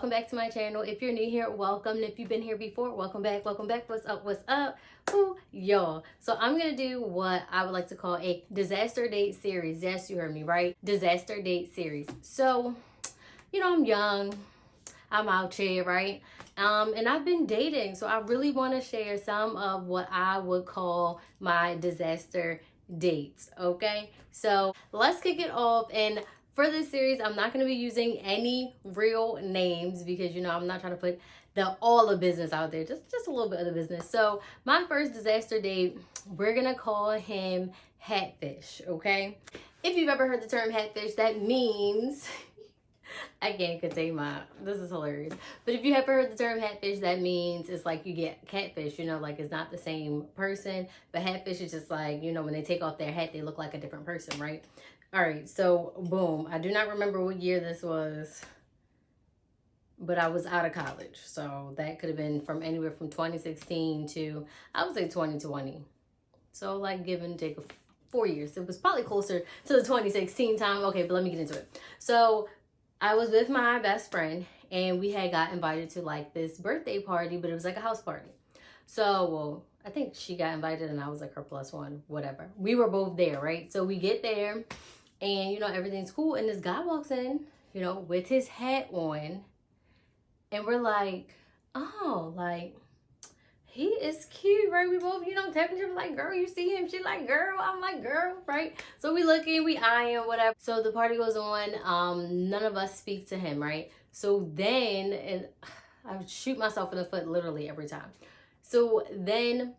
welcome back to my channel. If you're new here, welcome. And if you've been here before, welcome back, welcome back. What's up, what's up? Ooh, y'all. So I'm gonna do what I would like to call a disaster date series. Yes, you heard me right, disaster date series. So, I'm young, I'm out here, right? And I've been dating, so I really want to share some of what I would call my disaster dates. Okay, so let's kick it off. And for this series, I'm not going to be using any real names because I'm not trying to put all the business out there, just a little bit of the business. So my first disaster date, we're gonna call him Hatfish. Okay, if you've ever heard the term Hatfish, that means I can't contain this is hilarious. But if you have heard the term Hatfish, that means it's like you get catfish, like it's not the same person. But Hatfish is just like, when they take off their hat, they look like a different person, right? All right, so boom. I do not remember what year this was, but I was out of college. So that could have been from anywhere from 2016 to, I would say 2020. So like give and take 4 years. It was probably closer to the 2016 time. Okay, but let me get into it. So I was with my best friend and we had got invited to like this birthday party, but it was like a house party. So, well, I think she got invited and I was like her plus one, whatever. We were both there, right? So we get there and, everything's cool. And this guy walks in, with his hat on. And we're like, oh, like, he is cute, right? We both, tapping each other like, girl, you see him? She like, girl. I'm like, girl, right? So we looking, we eyeing, whatever. So the party goes on. None of us speak to him, right? So then, and I would shoot myself in the foot literally every time. So then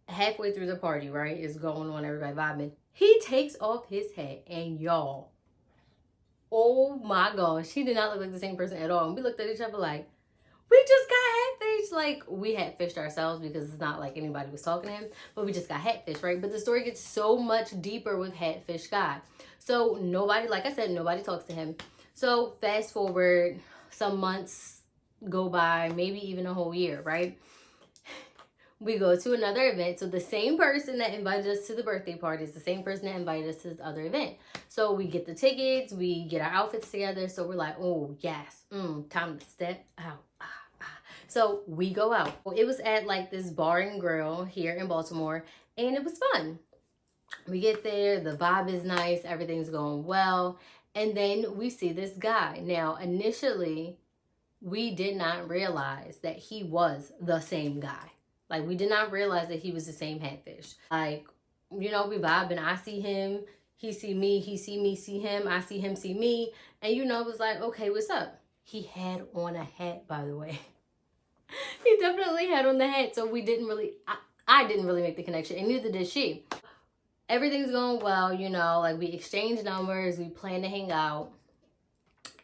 halfway through the party, right, is going on, everybody vibing. He takes off his hat and y'all, oh my gosh, he did not look like the same person at all. And we looked at each other like, we just got hatfished. Like, we hatfished ourselves because it's not like anybody was talking to him, but we just got hatfished, right? But the story gets so much deeper with Hatfish Guy. So nobody, like I said, nobody talks to him. So fast forward, some months go by, maybe even a whole year, right? We go to another event. So the same person that invited us to the birthday party is the same person that invited us to this other event. So we get the tickets, we get our outfits together. So we're like, oh, yes, time to step out. So we go out. It was at like this bar and grill here in Baltimore, and it was fun. We get there, the vibe is nice, everything's going well, and then we see this guy. Now, initially, we did not realize that he was the same guy. Like, we did not realize that he was the same Hatfish. Like, we vibe, and I see him, he see me, he see me, see him, I see him, see me, and it was like, okay, what's up? He had on a hat, by the way. He definitely had on the hat, so we didn't really, I didn't really make the connection, and neither did she. Everything's going well, like we exchange numbers, we plan to hang out,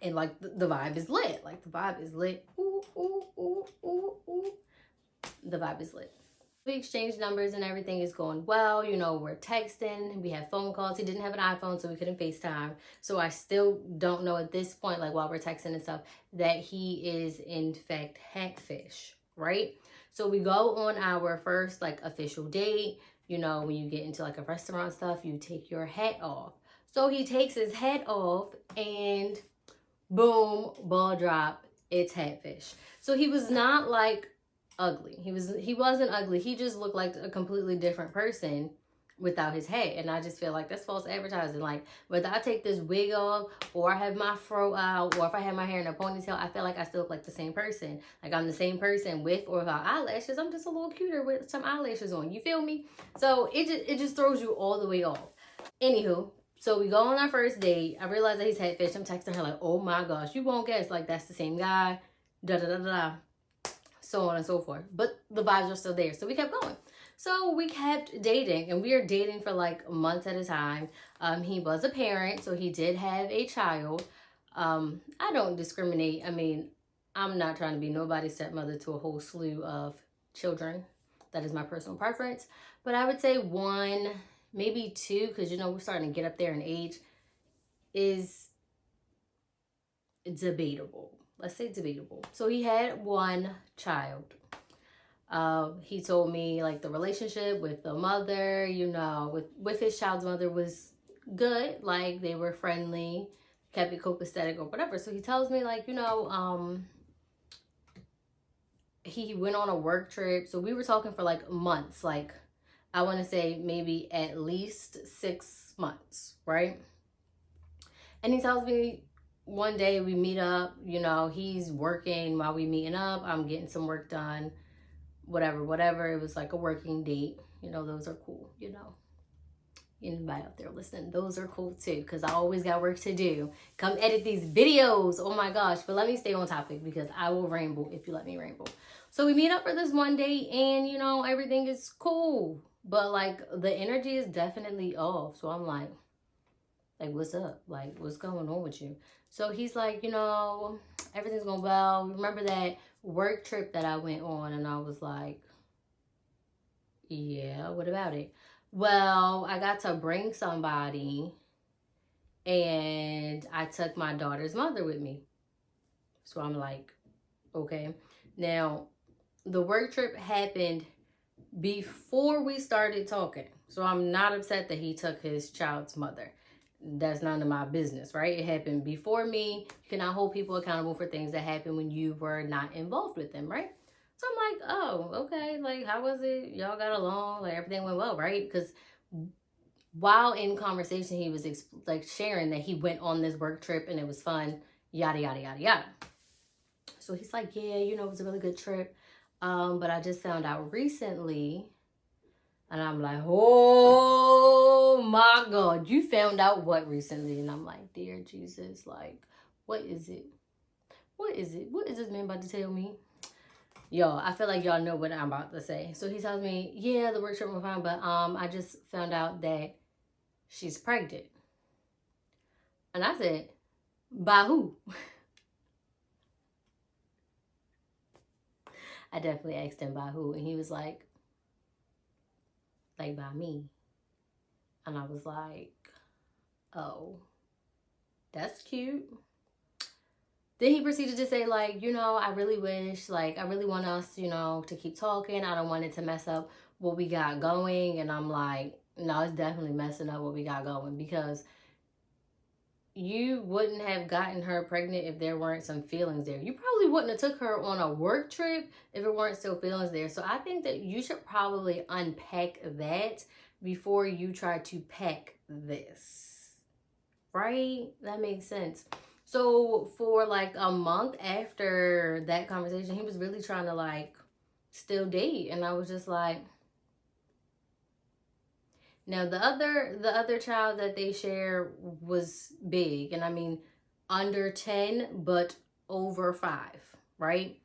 and like the vibe is lit. Like the vibe is lit. Ooh, ooh, ooh, ooh, ooh. The vibe is lit. We exchange numbers and everything is going well. We're texting, we have phone calls. He didn't have an iPhone, so we couldn't FaceTime. So I still don't know at this point, like while we're texting and stuff, that he is in fact Hatfish, right? So we go on our first like official date. When you get into like a restaurant stuff, you take your hat off. So he takes his hat off and boom, ball drop, it's Hatfish. So he was not like ugly. He wasn't ugly. He just looked like a completely different person without his hat. And I just feel like that's false advertising. Like whether I take this wig off or I have my fro out or if I have my hair in a ponytail, I feel like I still look like the same person. Like I'm the same person with or without eyelashes. I'm just a little cuter with some eyelashes on. You feel me? So it just throws you all the way off. Anywho, so we go on our first date. I realize that he's Hatfish. I'm texting her like, oh my gosh, you won't guess. Like that's the same guy. Da da da da. So on and so forth. But the vibes are still there. So we kept going. So we kept dating, and we were dating for like months at a time. He was a parent, so he did have a child. I don't discriminate. I mean, I'm not trying to be nobody's stepmother to a whole slew of children. That is my personal preference. But I would say one, maybe two, because we're starting to get up there in age, is debatable. Let's say debatable. So he had one child. He told me like the relationship with the mother, with his child's mother was good. Like they were friendly. kept it copacetic or whatever. So he tells me like, he went on a work trip. So we were talking for like months, like I want to say maybe at least 6 months, right? And he tells me one day we meet up, he's working while we meeting up. I'm getting some work done, whatever. It was like a working date. Those are cool, Anybody out there listening, those are cool too, because I always got work to do. Come edit these videos. Oh my gosh. But let me stay on topic because I will ramble if you let me ramble. So we meet up for this one date and, everything is cool. But like the energy is definitely off. So I'm like, what's up? Like, what's going on with you? So he's like, everything's going well. Remember that work trip that I went on? And I was like, yeah, what about it? Well, I got to bring somebody and I took my daughter's mother with me. So I'm like, okay. Now, the work trip happened before we started talking. So I'm not upset that he took his child's mother. That's none of my business, right? It happened before me. You cannot hold people accountable for things that happened when you were not involved with them, right? So I'm like, oh, okay. Like, how was it? Y'all got along? Like, everything went well, right? Because while in conversation, he was sharing that he went on this work trip and it was fun, yada, yada, yada, yada. So he's like, yeah, it was a really good trip. But I just found out recently, and I'm like, oh my God, you found out what recently? And I'm like, dear Jesus, like, what is it? What is it? What is this man about to tell me? Yo, I feel like y'all know what I'm about to say. So he tells me, yeah, the work trip was fine, but I just found out that she's pregnant. And I said, by who? I definitely asked him by who. And he was like by me. And I was like, oh, that's cute. Then he proceeded to say, like, I really wish, like, I really want us, to keep talking. I don't want it to mess up what we got going. And I'm like, no, it's definitely messing up what we got going, because you wouldn't have gotten her pregnant if there weren't some feelings there. You probably wouldn't have took her on a work trip if it weren't still feelings there. So I think that you should probably unpack that before you try to pack this. Right? That makes sense. So for like a month after that conversation, he was really trying to like still date. And I was just like, now the other child that they share was big, and I mean under 10 but over 5, right?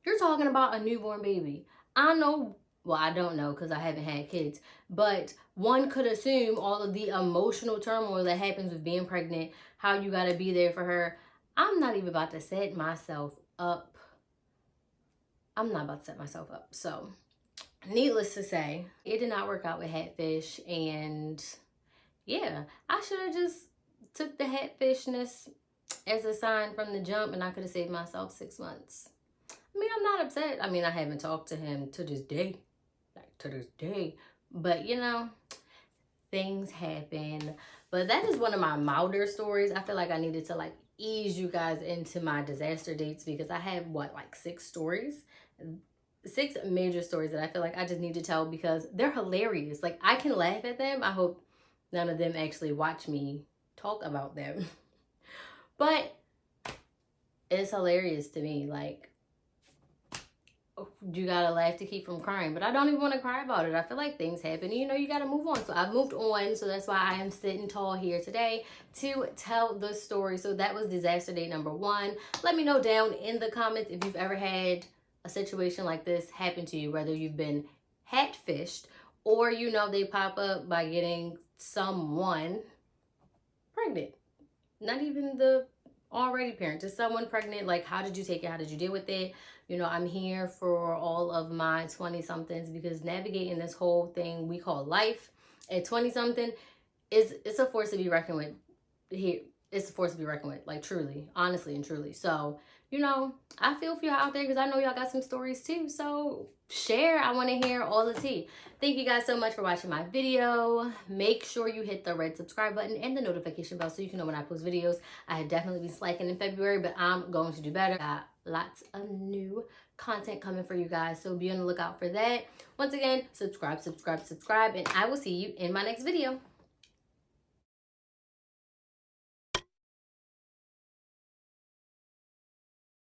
You're talking about a newborn baby. I know, well, I don't know because I haven't had kids, but one could assume all of the emotional turmoil that happens with being pregnant, how you got to be there for her. I'm not even about to set myself up. I'm not about to set myself up. So needless to say, it did not work out with Hatfish, and yeah, I should have just took the Hatfishness as a sign from the jump, and I could have saved myself 6 months. I mean, I'm not upset. I mean, I haven't talked to him to this day, but things happen. But that is one of my milder stories. I feel like I needed to like ease you guys into my disaster dates, because I have like 6 stories. 6 major stories that I feel like I just need to tell because they're hilarious. Like, I can laugh at them. I hope none of them actually watch me talk about them. But it's hilarious to me. Like, you gotta laugh to keep from crying. But I don't even want to cry about it. I feel like things happen. You gotta move on. So I've moved on. So that's why I am sitting tall here today to tell the story. So that was disaster date number 1. Let me know down in the comments if you've ever had a situation like this happen to you, whether you've been hatfished or they pop up by getting someone pregnant, not even the already parent, just someone pregnant. Like, how did you take it? How did you deal with it? I'm here for all of my 20 somethings, because navigating this whole thing we call life at 20 something it's a force to be reckoned with. Here, it's a force to be reckoned with, like, truly, honestly and truly. So I feel for y'all out there, because I know y'all got some stories too. So share. I want to hear all the tea. Thank you guys so much for watching my video. Make sure you hit the red subscribe button and the notification bell so you can know when I post videos. I have definitely been slacking in February, but I'm going to do better. Got lots of new content coming for you guys, so be on the lookout for that. Once again, subscribe, and I will see you in my next video.